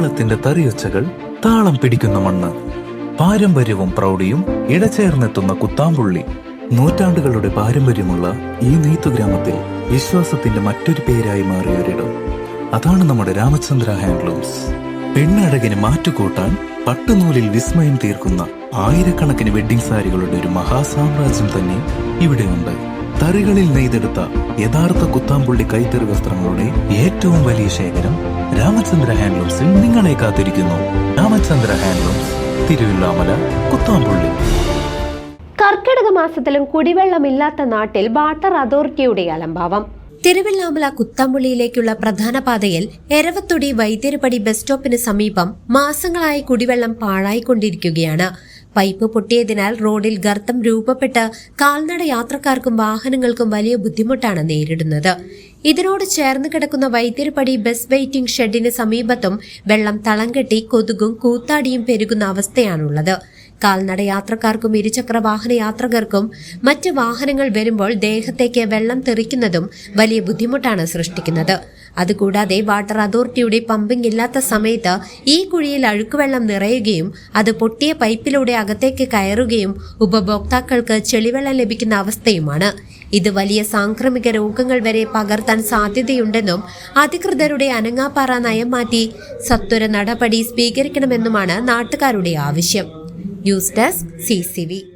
കേരളത്തിന്റെ തറിയൊച്ചകൾ താളം പിടിക്കുന്ന മണ്ണ്, പാരമ്പര്യവും പ്രൗഢിയും ഇടചേർന്നെത്തുന്ന കുത്താമ്പുള്ളി. നൂറ്റാണ്ടുകളുടെ പാരമ്പര്യമുള്ള ഈ നെയ്ത്തുഗ്രാമത്തിൽ വിശ്വാസത്തിന്റെ മറ്റൊരു പേരായി മാറിയൊരിടം. അതാണ് നമ്മുടെ രാമചന്ദ്ര ഹാൻഡ്ലൂംസ്. പെണ്ണഴകിന് മാറ്റുകൂട്ടാൻ പട്ടുനൂലിൽ വിസ്മയം തീർക്കുന്ന ആയിരക്കണക്കിന് വെഡ്ഡിംഗ് സാരികളുടെ ഒരു മഹാസാമ്രാജ്യം തന്നെ ഇവിടെയുണ്ട്. തറികളിൽ നെയ്തെടുത്ത യഥാർത്ഥ കുത്താമ്പുള്ളി കൈത്തറി വസ്ത്രങ്ങളുടെ ഏറ്റവും വലിയ ശേഖരം രാമചന്ദ്ര ഹാൻഡ്ലൂംസിൽ നിങ്ങളെ കാത്തിരിക്കുന്നു. രാമചന്ദ്ര ഹാൻഡ്ലൂംസ്, തിരുവില്ലാമല, കുത്താമ്പുള്ളി. കർക്കിടക മാസത്തിലും കുടിവെള്ളമില്ലാത്ത നാട്ടിൽ വാട്ടർ അതോറിറ്റിയുടെ അലംഭാവം. തിരുവില്ലാമല കുത്താമ്പുള്ളിയിലേക്കുള്ള പ്രധാന പാതയിൽ എരവത്തൊടി വൈദ്യരുപടി ബസ് സ്റ്റോപ്പിന് സമീപം മാസങ്ങളായി കുടിവെള്ളം പാഴായിക്കൊണ്ടിരിക്കുകയാണ്. പൈപ്പ് പൊട്ടിയതിനാൽ റോഡിൽ ഗർത്തം രൂപപ്പെട്ട് കാൽനട യാത്രക്കാർക്കും വാഹനങ്ങൾക്കും വലിയ ബുദ്ധിമുട്ടാണ് നേരിടുന്നത്. ഇതിനോട് ചേർന്ന് കിടക്കുന്ന വൈദ്യരുപടി ബസ് വെയിറ്റിംഗ് ഷെഡിന് സമീപത്തും വെള്ളം തളം കെട്ടി കൊതുകും കൂത്താടിയും പെരുകുന്ന അവസ്ഥയാണുള്ളത്. കാൽനട യാത്രക്കാർക്കും ഇരുചക്ര വാഹന യാത്രികർക്കും മറ്റ് വാഹനങ്ങൾ വരുമ്പോൾ ദേഹത്തേക്ക് വെള്ളം തെറിക്കുന്നതും വലിയ ബുദ്ധിമുട്ടാണ് സൃഷ്ടിക്കുന്നത്. അതുകൂടാതെ വാട്ടർ അതോറിറ്റിയുടെ പമ്പിംഗ് ഇല്ലാത്ത സമയത്ത് ഈ കുഴിയിൽ അഴുക്കുവെള്ളം നിറയുകയും അത് പൊട്ടിയ പൈപ്പിലൂടെ അകത്തേക്ക് കയറുകയും ഉപഭോക്താക്കൾക്ക് ചെളിവെള്ളം ലഭിക്കുന്ന അവസ്ഥയുമാണ്. ഇത് വലിയ സാംക്രമിക രോഗങ്ങൾ വരെ പകർത്താൻ സാധ്യതയുണ്ടെന്നും അധികൃതരുടെ അനങ്ങാപ്പാറ നയം മാറ്റി സത്വര നടപടി സ്വീകരിക്കണമെന്നുമാണ് നാട്ടുകാരുടെ ആവശ്യം. News desk CCV.